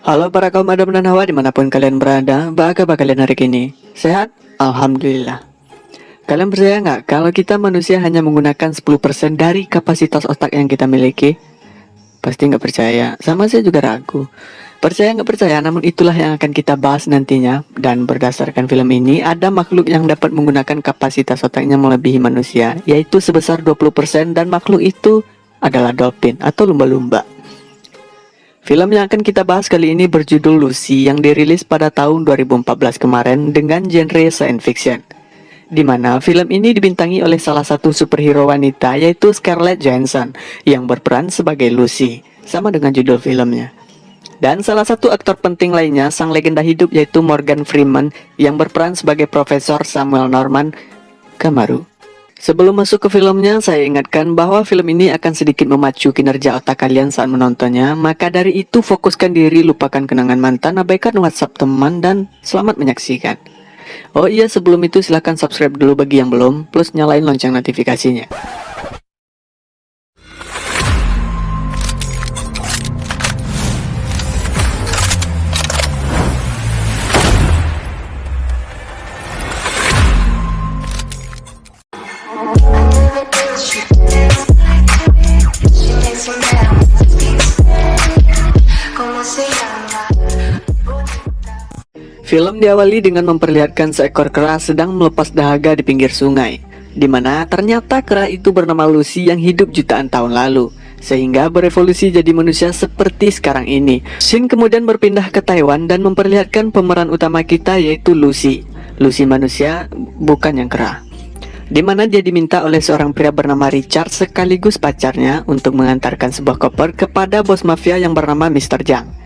Halo para kaum Adam dan Hawa dimanapun kalian berada, apa kabar kalian hari ini? Sehat? Alhamdulillah. Kalian percaya nggak kalau kita manusia hanya menggunakan 10% dari kapasitas otak yang kita miliki? Pasti nggak percaya, sama saya juga ragu. Percaya nggak percaya, namun itulah yang akan kita bahas nantinya. Dan berdasarkan film ini, ada makhluk yang dapat menggunakan kapasitas otaknya melebihi manusia, yaitu sebesar 20%, dan makhluk itu adalah dolphin atau lumba-lumba. Film yang akan kita bahas kali ini berjudul Lucy yang dirilis pada tahun 2014 kemarin dengan genre science fiction. Di mana film ini dibintangi oleh salah satu superhero wanita yaitu Scarlett Johansson yang berperan sebagai Lucy, sama dengan judul filmnya. Dan salah satu aktor penting lainnya sang legenda hidup yaitu Morgan Freeman yang berperan sebagai Profesor Samuel Norman Kamaru. Sebelum masuk ke filmnya, saya ingatkan bahwa film ini akan sedikit memacu kinerja otak kalian saat menontonnya. Maka dari itu fokuskan diri, lupakan kenangan mantan, abaikan WhatsApp teman, dan selamat menyaksikan. Oh iya, sebelum itu silahkan subscribe dulu bagi yang belum, plus nyalain lonceng notifikasinya. Film diawali dengan memperlihatkan seekor kera sedang melepas dahaga di pinggir sungai, di mana ternyata kera itu bernama Lucy yang hidup jutaan tahun lalu, sehingga berevolusi jadi manusia seperti sekarang ini. Scene kemudian berpindah ke Taiwan dan memperlihatkan pemeran utama kita yaitu Lucy. Lucy manusia, bukan yang kera. Di mana dia diminta oleh seorang pria bernama Richard sekaligus pacarnya untuk mengantarkan sebuah koper kepada bos mafia yang bernama Mr. Zhang.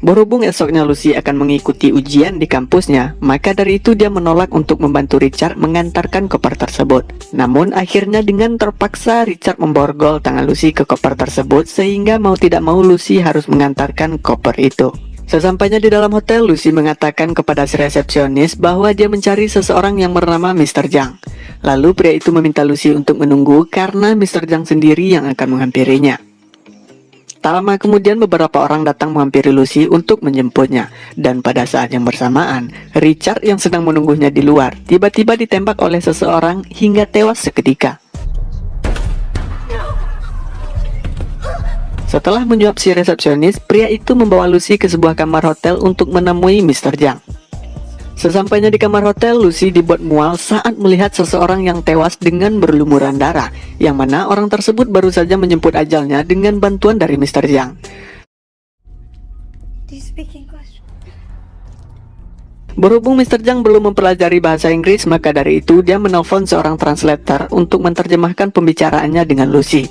Berhubung esoknya Lucy akan mengikuti ujian di kampusnya, maka dari itu dia menolak untuk membantu Richard mengantarkan koper tersebut. Namun akhirnya dengan terpaksa Richard memborgol tangan Lucy ke koper tersebut, sehingga mau tidak mau Lucy harus mengantarkan koper itu. Sesampainya di dalam hotel, Lucy mengatakan kepada si resepsionis bahwa dia mencari seseorang yang bernama Mr. Zhang. Lalu pria itu meminta Lucy untuk menunggu karena Mr. Zhang sendiri yang akan menghampirinya. Tak lama kemudian beberapa orang datang menghampiri Lucy untuk menjemputnya. Dan pada saat yang bersamaan, Richard yang sedang menunggunya di luar tiba-tiba ditembak oleh seseorang hingga tewas seketika. Setelah menyuap si resepsionis, pria itu membawa Lucy ke sebuah kamar hotel untuk menemui Mr. Zhang. Sesampainya di kamar hotel, Lucy dibuat mual saat melihat seseorang yang tewas dengan berlumuran darah, yang mana orang tersebut baru saja menjemput ajalnya dengan bantuan dari Mr. Zhang. Berhubung Mr. Zhang belum mempelajari bahasa Inggris, maka dari itu dia menelpon seorang translator untuk menerjemahkan pembicaraannya dengan Lucy.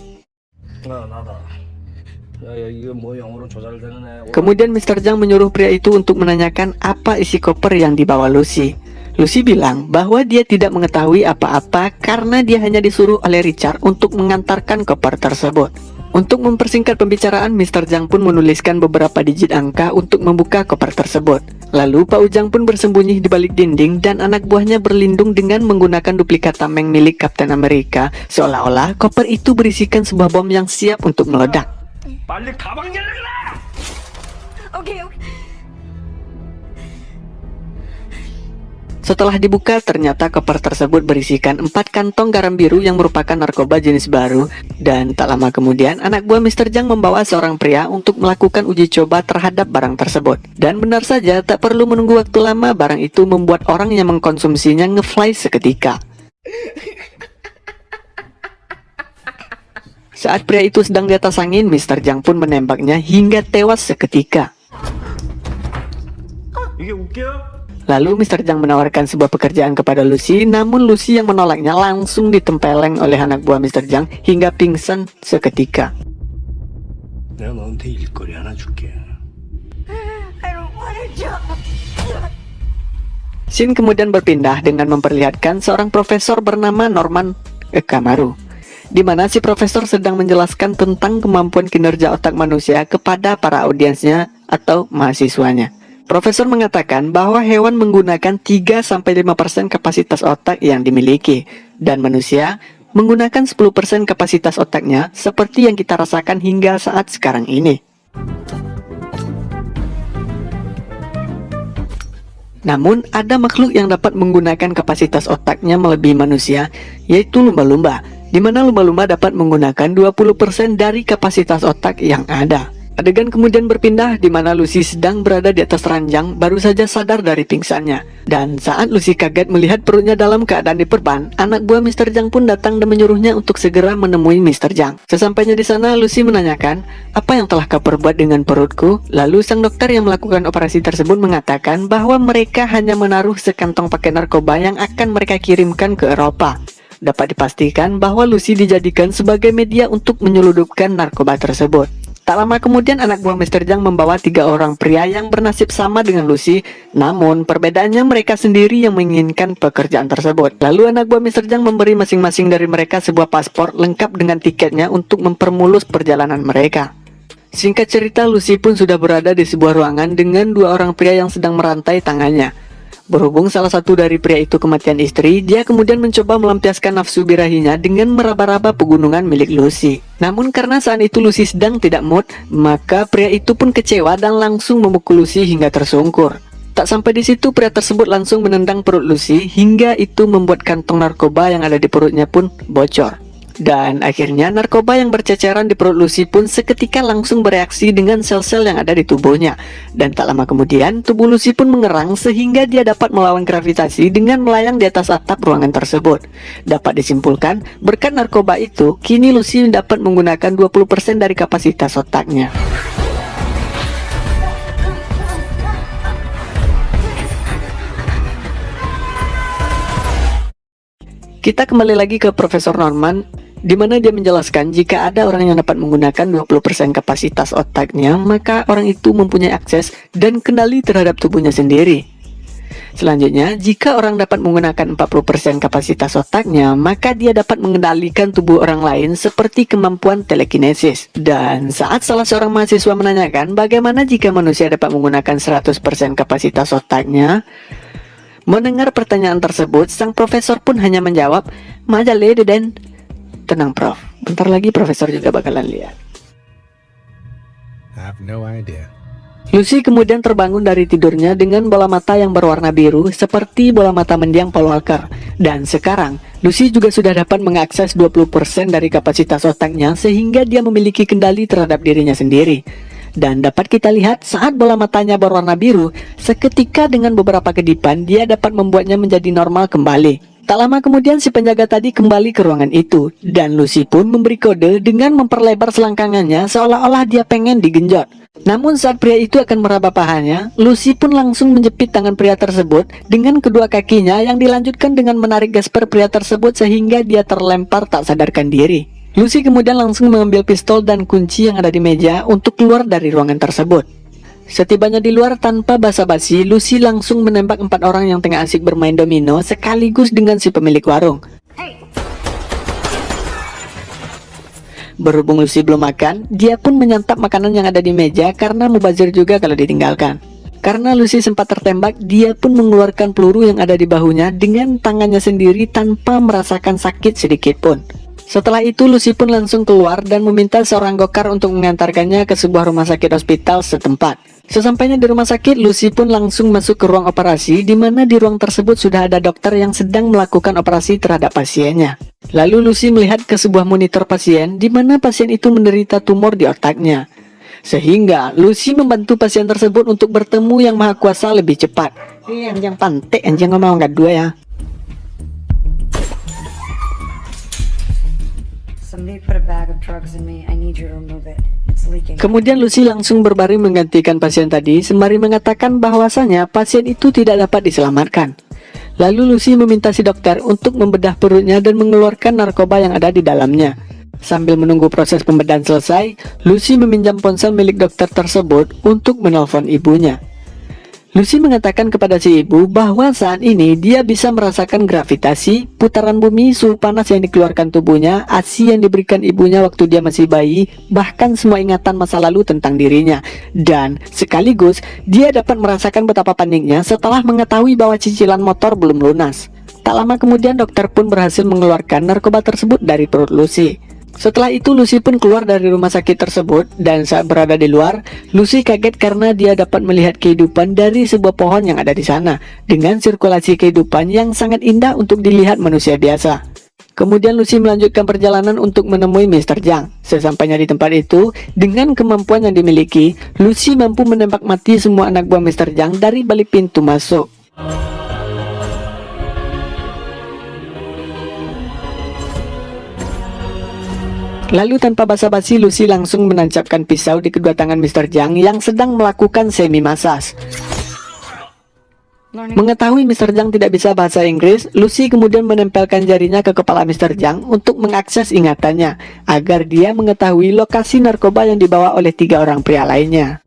Kemudian Mr. Zhang menyuruh pria itu untuk menanyakan apa isi koper yang dibawa Lucy. Lucy bilang bahwa dia tidak mengetahui apa-apa karena dia hanya disuruh oleh Richard untuk mengantarkan koper tersebut. Untuk mempersingkat pembicaraan, Mr. Zhang pun menuliskan beberapa digit angka untuk membuka koper tersebut. Lalu Pak Ujang pun bersembunyi di balik dinding dan anak buahnya berlindung dengan menggunakan duplikat tameng milik Kapten Amerika, seolah-olah koper itu berisikan sebuah bom yang siap untuk meledak. Oke. Setelah dibuka, ternyata koper tersebut berisikan 4 kantong garam biru yang merupakan narkoba jenis baru. Dan tak lama kemudian, anak buah Mr. Zhang membawa seorang pria untuk melakukan uji coba terhadap barang tersebut. Dan benar saja, tak perlu menunggu waktu lama, barang itu membuat orang yang mengkonsumsinya ngefly seketika. Saat pria itu sedang di atas angin, Mr. Zhang pun menembaknya hingga tewas seketika. Lalu Mr. Zhang menawarkan sebuah pekerjaan kepada Lucy, namun Lucy yang menolaknya langsung ditempeleng oleh anak buah Mr. Zhang hingga pingsan seketika. Scene kemudian berpindah dengan memperlihatkan seorang profesor bernama Norman Kamaru, di mana si profesor sedang menjelaskan tentang kemampuan kinerja otak manusia kepada para audiensnya atau mahasiswanya. Profesor mengatakan bahwa hewan menggunakan 3-5% kapasitas otak yang dimiliki, dan manusia menggunakan 10% kapasitas otaknya seperti yang kita rasakan hingga saat sekarang ini. Namun, ada makhluk yang dapat menggunakan kapasitas otaknya melebihi manusia, yaitu lumba-lumba, di mana lumba-lumba dapat menggunakan 20% dari kapasitas otak yang ada. Adegan kemudian berpindah di mana Lucy sedang berada di atas ranjang, baru saja sadar dari pingsannya. Dan saat Lucy kaget melihat perutnya dalam keadaan diperban, anak buah Mr. Zhang pun datang dan menyuruhnya untuk segera menemui Mr. Zhang. Sesampainya di sana, Lucy menanyakan, "Apa yang telah kau perbuat dengan perutku?" Lalu sang dokter yang melakukan operasi tersebut mengatakan bahwa mereka hanya menaruh sekantong paket narkoba yang akan mereka kirimkan ke Eropa. Dapat dipastikan bahwa Lucy dijadikan sebagai media untuk menyeludupkan narkoba tersebut. Tak lama kemudian anak buah Mr. Zhang membawa 3 orang pria yang bernasib sama dengan Lucy, namun perbedaannya mereka sendiri yang menginginkan pekerjaan tersebut. Lalu anak buah Mr. Zhang memberi masing-masing dari mereka sebuah paspor lengkap dengan tiketnya untuk mempermulus perjalanan mereka. Singkat cerita, Lucy pun sudah berada di sebuah ruangan dengan 2 orang pria yang sedang merantai tangannya. Berhubung salah satu dari pria itu kematian istri, dia kemudian mencoba melampiaskan nafsu birahinya dengan meraba-raba pegunungan milik Lucy. Namun karena saat itu Lucy sedang tidak mood, maka pria itu pun kecewa dan langsung memukul Lucy hingga tersungkur. Tak sampai di situ, pria tersebut langsung menendang perut Lucy hingga itu membuat kantong narkoba yang ada di perutnya pun bocor. Dan akhirnya narkoba yang berceceran di perut Lucy pun seketika langsung bereaksi dengan sel-sel yang ada di tubuhnya. Dan tak lama kemudian tubuh Lucy pun mengerang sehingga dia dapat melawan gravitasi dengan melayang di atas atap ruangan tersebut. Dapat disimpulkan, berkat narkoba itu, kini Lucy dapat menggunakan 20% dari kapasitas otaknya. Kita kembali lagi ke Profesor Norman, di mana dia menjelaskan jika ada orang yang dapat menggunakan 20% kapasitas otaknya, maka orang itu mempunyai akses dan kendali terhadap tubuhnya sendiri. Selanjutnya, jika orang dapat menggunakan 40% kapasitas otaknya, maka dia dapat mengendalikan tubuh orang lain seperti kemampuan telekinesis. Dan saat salah seorang mahasiswa menanyakan bagaimana jika manusia dapat menggunakan 100% kapasitas otaknya, mendengar pertanyaan tersebut, sang profesor pun hanya menjawab, "Majale deden." Tenang Prof, bentar lagi Profesor juga bakalan lihat. I have no idea. Lucy kemudian terbangun dari tidurnya dengan bola mata yang berwarna biru seperti bola mata mendiang Paul Walker. Dan sekarang, Lucy juga sudah dapat mengakses 20% dari kapasitas otaknya sehingga dia memiliki kendali terhadap dirinya sendiri. Dan dapat kita lihat saat bola matanya berwarna biru, seketika dengan beberapa kedipan dia dapat membuatnya menjadi normal kembali. Tak lama kemudian si penjaga tadi kembali ke ruangan itu, dan Lucy pun memberi kode dengan memperlebar selangkangannya seolah-olah dia pengen digenjot. Namun saat pria itu akan meraba pahanya, Lucy pun langsung menjepit tangan pria tersebut dengan kedua kakinya yang dilanjutkan dengan menarik gasper pria tersebut sehingga dia terlempar tak sadarkan diri. Lucy kemudian langsung mengambil pistol dan kunci yang ada di meja untuk keluar dari ruangan tersebut. Setibanya di luar tanpa basa-basi, Lucy langsung menembak 4 orang yang tengah asik bermain domino sekaligus dengan si pemilik warung. Berhubung Lucy belum makan, dia pun menyantap makanan yang ada di meja karena mubazir juga kalau ditinggalkan. Karena Lucy sempat tertembak, dia pun mengeluarkan peluru yang ada di bahunya dengan tangannya sendiri tanpa merasakan sakit sedikit pun. Setelah itu Lucy pun langsung keluar dan meminta seorang gokar untuk mengantarkannya ke sebuah rumah sakit hospital setempat. Sesampainya di rumah sakit, Lucy pun langsung masuk ke ruang operasi, di mana di ruang tersebut sudah ada dokter yang sedang melakukan operasi terhadap pasiennya. Lalu Lucy melihat ke sebuah monitor pasien, di mana pasien itu menderita tumor di otaknya. Sehingga Lucy membantu pasien tersebut untuk bertemu yang maha kuasa lebih cepat. Anjing pantek, anjing ngomong nggak dua ya. Kemudian Lucy langsung berbaring menggantikan pasien tadi sembari mengatakan bahwasanya pasien itu tidak dapat diselamatkan. Lalu Lucy meminta si dokter untuk membedah perutnya dan mengeluarkan narkoba yang ada di dalamnya. Sambil menunggu proses pembedahan selesai, Lucy meminjam ponsel milik dokter tersebut untuk menelpon ibunya. Lucy mengatakan kepada si ibu bahwa saat ini dia bisa merasakan gravitasi, putaran bumi, suhu panas yang dikeluarkan tubuhnya, ASI yang diberikan ibunya waktu dia masih bayi, bahkan semua ingatan masa lalu tentang dirinya. Dan sekaligus dia dapat merasakan betapa paniknya setelah mengetahui bahwa cicilan motor belum lunas. Tak lama kemudian dokter pun berhasil mengeluarkan narkoba tersebut dari perut Lucy. Setelah itu Lucy pun keluar dari rumah sakit tersebut, dan saat berada di luar, Lucy kaget karena dia dapat melihat kehidupan dari sebuah pohon yang ada di sana, dengan sirkulasi kehidupan yang sangat indah untuk dilihat manusia biasa. Kemudian Lucy melanjutkan perjalanan untuk menemui Mr. Zhang. Sesampainya di tempat itu, dengan kemampuan yang dimiliki, Lucy mampu menembak mati semua anak buah Mr. Zhang dari balik pintu masuk. Lalu tanpa basa-basi, Lucy langsung menancapkan pisau di kedua tangan Mr. Zhang yang sedang melakukan semi-masas. Mengetahui Mr. Zhang tidak bisa bahasa Inggris, Lucy kemudian menempelkan jarinya ke kepala Mr. Zhang untuk mengakses ingatannya, agar dia mengetahui lokasi narkoba yang dibawa oleh 3 orang pria lainnya.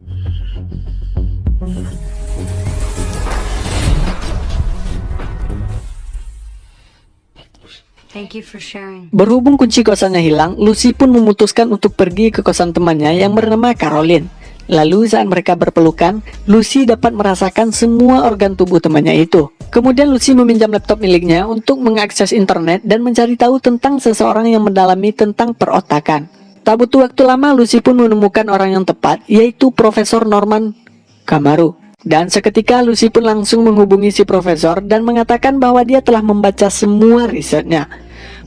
Thank you for sharing. Berhubung kunci kosannya hilang, Lucy pun memutuskan untuk pergi ke kosan temannya yang bernama Caroline. Lalu saat mereka berpelukan, Lucy dapat merasakan semua organ tubuh temannya itu. Kemudian Lucy meminjam laptop miliknya untuk mengakses internet dan mencari tahu tentang seseorang yang mendalami tentang perotakan. Tak butuh waktu lama, Lucy pun menemukan orang yang tepat, yaitu Profesor Norman Kamaru. Dan seketika Lucy pun langsung menghubungi si profesor dan mengatakan bahwa dia telah membaca semua risetnya.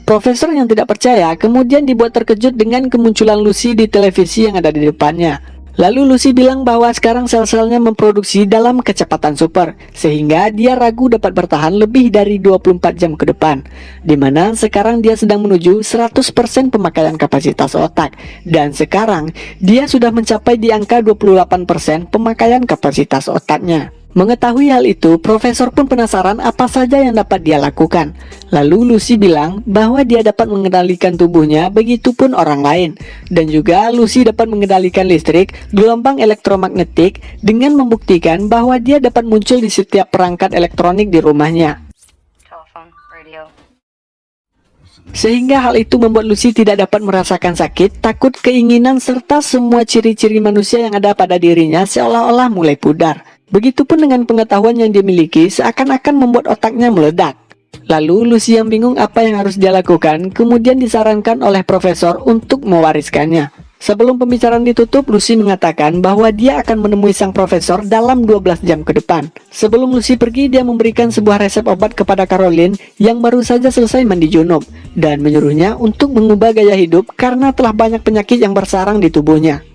Profesor yang tidak percaya kemudian dibuat terkejut dengan kemunculan Lucy di televisi yang ada di depannya. Lalu Lucy bilang bahwa sekarang sel-selnya memproduksi dalam kecepatan super, sehingga dia ragu dapat bertahan lebih dari 24 jam ke depan, dimana sekarang dia sedang menuju 100% pemakaian kapasitas otak, dan sekarang dia sudah mencapai di angka 28% pemakaian kapasitas otaknya. Mengetahui hal itu, profesor pun penasaran apa saja yang dapat dia lakukan. Lalu Lucy bilang bahwa dia dapat mengendalikan tubuhnya, begitupun orang lain. Dan juga Lucy dapat mengendalikan listrik, gelombang elektromagnetik, dengan membuktikan bahwa dia dapat muncul di setiap perangkat elektronik di rumahnya. Telephone, radio. Sehingga hal itu membuat Lucy tidak dapat merasakan sakit, takut, keinginan, serta semua ciri-ciri manusia yang ada pada dirinya seolah-olah mulai pudar. Begitupun dengan pengetahuan yang dimiliki seakan-akan membuat otaknya meledak. Lalu Lucy yang bingung apa yang harus dia lakukan, kemudian disarankan oleh profesor untuk mewariskannya. Sebelum pembicaraan ditutup, Lucy mengatakan bahwa dia akan menemui sang profesor dalam 12 jam ke depan. Sebelum Lucy pergi, dia memberikan sebuah resep obat kepada Caroline yang baru saja selesai mandi junub, dan menyuruhnya untuk mengubah gaya hidup karena telah banyak penyakit yang bersarang di tubuhnya.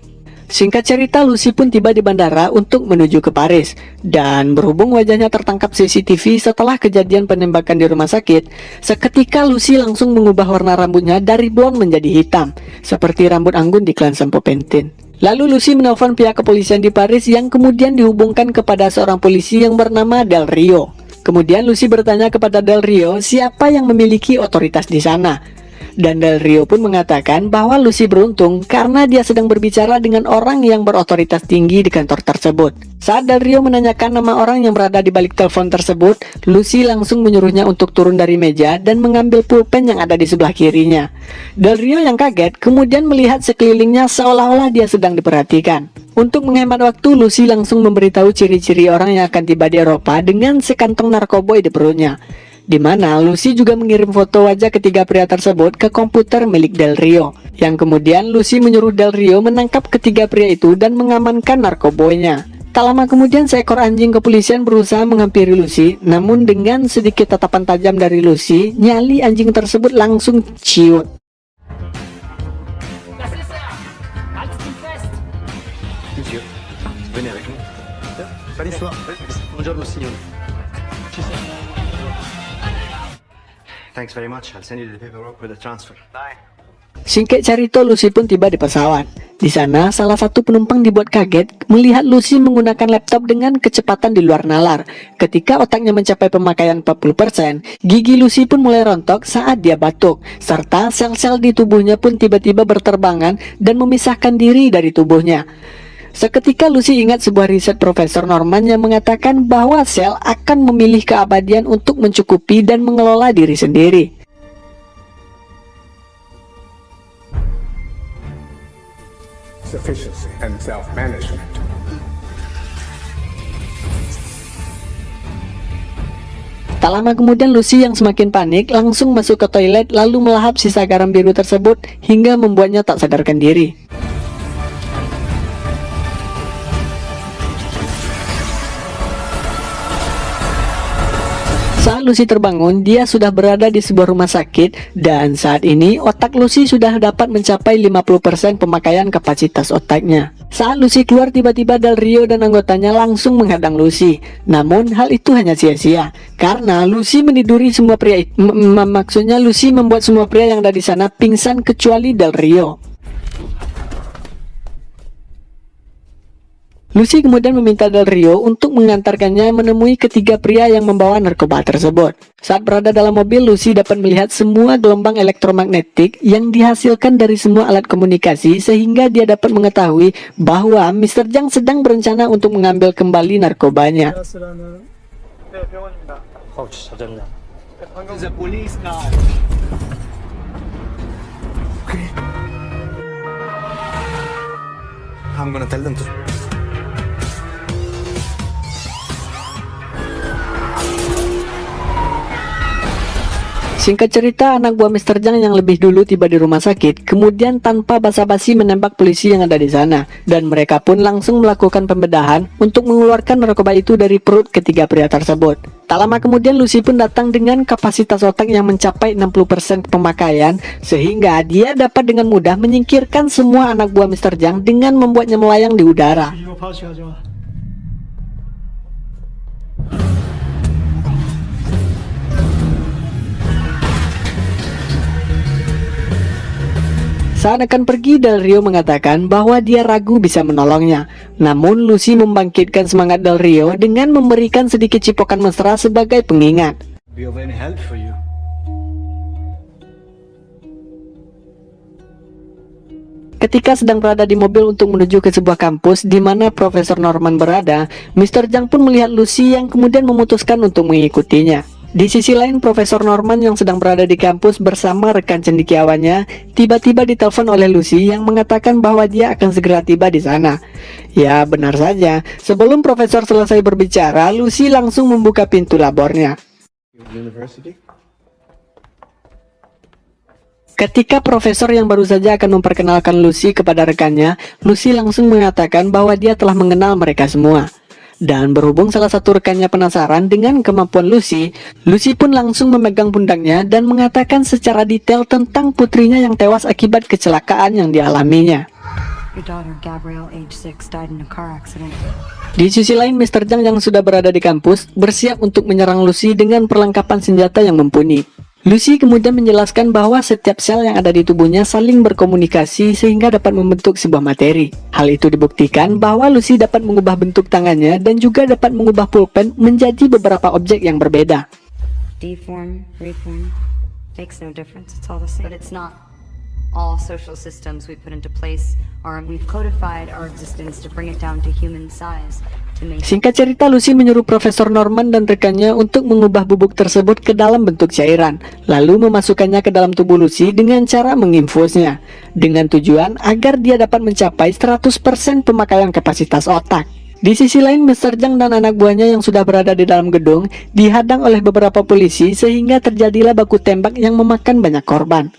Singkat cerita, Lucy pun tiba di bandara untuk menuju ke Paris. Dan berhubung wajahnya tertangkap CCTV setelah kejadian penembakan di rumah sakit, seketika Lucy langsung mengubah warna rambutnya dari blond menjadi hitam, seperti rambut anggun di klan Sampo Pentin. Lalu Lucy menelpon pihak kepolisian di Paris yang kemudian dihubungkan kepada seorang polisi yang bernama Del Rio. Kemudian Lucy bertanya kepada Del Rio siapa yang memiliki otoritas di sana. Dan Del Rio pun mengatakan bahwa Lucy beruntung karena dia sedang berbicara dengan orang yang berotoritas tinggi di kantor tersebut. Saat Del Rio menanyakan nama orang yang berada di balik telepon tersebut, Lucy langsung menyuruhnya untuk turun dari meja dan mengambil pulpen yang ada di sebelah kirinya. Del Rio yang kaget kemudian melihat sekelilingnya seolah-olah dia sedang diperhatikan. Untuk menghemat waktu, Lucy langsung memberitahu ciri-ciri orang yang akan tiba di Eropa dengan sekantong narkoboy di perutnya. Di mana Lucy juga mengirim foto wajah ketiga pria tersebut ke komputer milik Del Rio. Yang kemudian Lucy menyuruh Del Rio menangkap ketiga pria itu dan mengamankan narkoboynya. Tak lama kemudian seekor anjing kepolisian berusaha menghampiri Lucy, namun dengan sedikit tatapan tajam dari Lucy, nyali anjing tersebut langsung ciut. Thanks very much. I'll send you the paperwork for the transfer. Bye. Singkat cerita, Lucy pun tiba di pesawat. Di sana, salah satu penumpang dibuat kaget melihat Lucy menggunakan laptop dengan kecepatan di luar nalar. Ketika otaknya mencapai pemakaian 40%, gigi Lucy pun mulai rontok saat dia batuk, serta sel-sel di tubuhnya pun tiba-tiba berterbangan dan memisahkan diri dari tubuhnya. Seketika Lucy ingat sebuah riset Profesor Norman yang mengatakan bahwa sel akan memilih keabadian untuk mencukupi dan mengelola diri sendiri. Sufficiency and self-management. Tak lama kemudian Lucy yang semakin panik langsung masuk ke toilet lalu melahap sisa garam biru tersebut hingga membuatnya tak sadarkan diri. Saat Lucy terbangun, dia sudah berada di sebuah rumah sakit dan saat ini otak Lucy sudah dapat mencapai 50% pemakaian kapasitas otaknya. Saat Lucy keluar, tiba-tiba Del Rio dan anggotanya langsung menghadang Lucy. Namun hal itu hanya sia-sia karena Lucy meniduri semua pria itu. Maksudnya Lucy membuat semua pria yang ada di sana pingsan kecuali Del Rio. Lucy kemudian meminta Del Rio untuk mengantarkannya menemui ketiga pria yang membawa narkoba tersebut. Saat berada dalam mobil, Lucy dapat melihat semua gelombang elektromagnetik yang dihasilkan dari semua alat komunikasi sehingga dia dapat mengetahui bahwa Mr. Zhang sedang berencana untuk mengambil kembali narkobanya. I'm gonna tell them to. Singkat cerita, anak buah Mr. Zhang yang lebih dulu tiba di rumah sakit, kemudian tanpa basa-basi menembak polisi yang ada di sana, dan mereka pun langsung melakukan pembedahan untuk mengeluarkan narkoba itu dari perut ketiga pria tersebut. Tak lama kemudian Lucy pun datang dengan kapasitas otak yang mencapai 60% pemakaian, sehingga dia dapat dengan mudah menyingkirkan semua anak buah Mr. Zhang dengan membuatnya melayang di udara. Saat akan pergi, Del Rio mengatakan bahwa dia ragu bisa menolongnya. Namun Lucy membangkitkan semangat Del Rio dengan memberikan sedikit cipokan mesra sebagai pengingat. Be of any help for you. Ketika sedang berada di mobil untuk menuju ke sebuah kampus di mana Profesor Norman berada, Mr. Zhang pun melihat Lucy yang kemudian memutuskan untuk mengikutinya. Di sisi lain, Profesor Norman yang sedang berada di kampus bersama rekan cendekiawannya tiba-tiba ditelepon oleh Lucy yang mengatakan bahwa dia akan segera tiba di sana. Ya, benar saja. Sebelum Profesor selesai berbicara, Lucy langsung membuka pintu labornya. University? Ketika Profesor yang baru saja akan memperkenalkan Lucy kepada rekannya, Lucy langsung mengatakan bahwa dia telah mengenal mereka semua. Dan berhubung salah satu rekannya penasaran dengan kemampuan Lucy, Lucy pun langsung memegang pundaknya dan mengatakan secara detail tentang putrinya yang tewas akibat kecelakaan yang dialaminya. Your daughter, Gabrielle, age 6, died in a car accident. Di sisi lain, Mr. Zhang yang sudah berada di kampus bersiap untuk menyerang Lucy dengan perlengkapan senjata yang mumpuni. Lucy kemudian menjelaskan bahwa setiap sel yang ada di tubuhnya saling berkomunikasi sehingga dapat membentuk sebuah materi. Hal itu dibuktikan bahwa Lucy dapat mengubah bentuk tangannya dan juga dapat mengubah pulpen menjadi beberapa objek yang berbeda. Deform, reform, makes no difference. It's all the same. But it's not. All social systems we put into place are we've codified our existence to bring it down to human size. Singkat cerita, Lucy menyuruh Profesor Norman dan rekannya untuk mengubah bubuk tersebut ke dalam bentuk cairan, lalu memasukkannya ke dalam tubuh Lucy dengan cara menginfusnya, dengan tujuan agar dia dapat mencapai 100% pemakaian kapasitas otak. Di sisi lain, Mr. Zhang dan anak buahnya yang sudah berada di dalam gedung dihadang oleh beberapa polisi sehingga terjadilah baku tembak yang memakan banyak korban.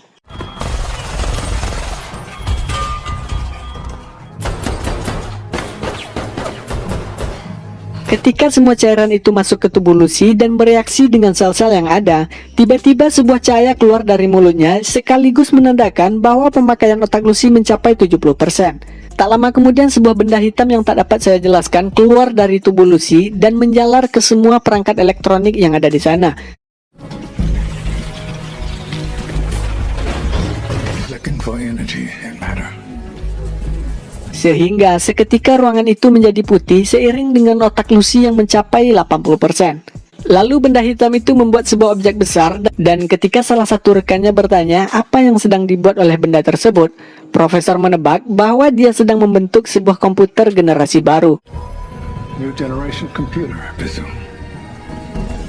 Ketika semua cairan itu masuk ke tubuh Lucy dan bereaksi dengan sel-sel yang ada, tiba-tiba sebuah cahaya keluar dari mulutnya sekaligus menandakan bahwa pemakaian otak Lucy mencapai 70%. Tak lama kemudian sebuah benda hitam yang tak dapat saya jelaskan keluar dari tubuh Lucy dan menjalar ke semua perangkat elektronik yang ada di sana. Looking for energy and matter. Sehingga seketika ruangan itu menjadi putih seiring dengan otak Lucy yang mencapai 80%. Lalu benda hitam itu membuat sebuah objek besar dan ketika salah satu rekannya bertanya apa yang sedang dibuat oleh benda tersebut, Profesor menebak bahwa dia sedang membentuk sebuah komputer generasi baru. New generation computer, I presume.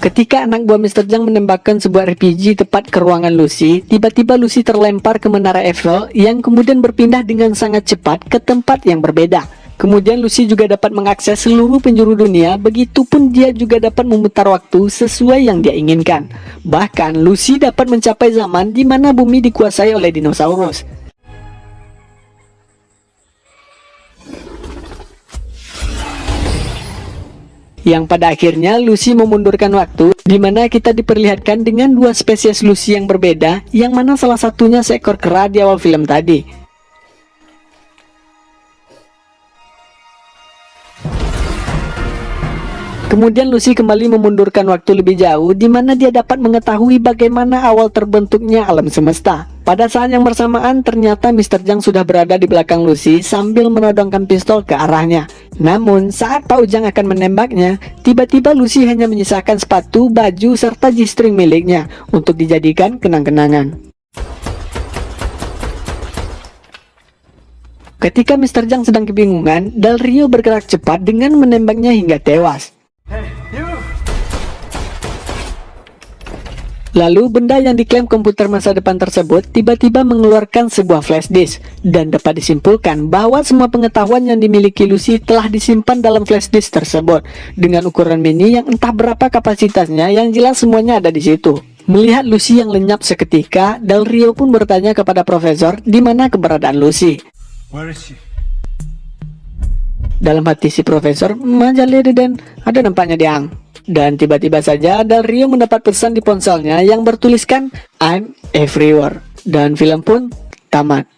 Ketika anak buah Mr. Zhang menembakkan sebuah RPG tepat ke ruangan Lucy, tiba-tiba Lucy terlempar ke menara Eiffel yang kemudian berpindah dengan sangat cepat ke tempat yang berbeda. Kemudian Lucy juga dapat mengakses seluruh penjuru dunia, begitupun dia juga dapat memutar waktu sesuai yang dia inginkan. Bahkan Lucy dapat mencapai zaman di mana bumi dikuasai oleh dinosaurus. Yang pada akhirnya Lucy memundurkan waktu, di mana kita diperlihatkan dengan dua spesies Lucy yang berbeda, yang mana salah satunya seekor kera di awal film tadi. Kemudian Lucy kembali memundurkan waktu lebih jauh, di mana dia dapat mengetahui bagaimana awal terbentuknya alam semesta. Pada saat yang bersamaan, ternyata Mr. Zhang sudah berada di belakang Lucy sambil menodongkan pistol ke arahnya. Namun, saat Pak Ujang akan menembaknya, tiba-tiba Lucy hanya menyisakan sepatu, baju, serta G-string miliknya untuk dijadikan kenang-kenangan. Ketika Mr. Zhang sedang kebingungan, Del Rio bergerak cepat dengan menembaknya hingga tewas. Lalu benda yang diklaim komputer masa depan tersebut tiba-tiba mengeluarkan sebuah flash disk, dan dapat disimpulkan bahwa semua pengetahuan yang dimiliki Lucy telah disimpan dalam flash disk tersebut dengan ukuran mini yang entah berapa kapasitasnya, yang jelas semuanya ada di situ. Melihat Lucy yang lenyap seketika, Del Rio pun bertanya kepada Profesor di mana keberadaan Lucy. Where is she? Dalam hati si Profesor, majalah Den, ada nampaknya Diang. Dan tiba-tiba saja Del Rio mendapat pesan di ponselnya yang bertuliskan I'm everywhere. Dan film pun tamat.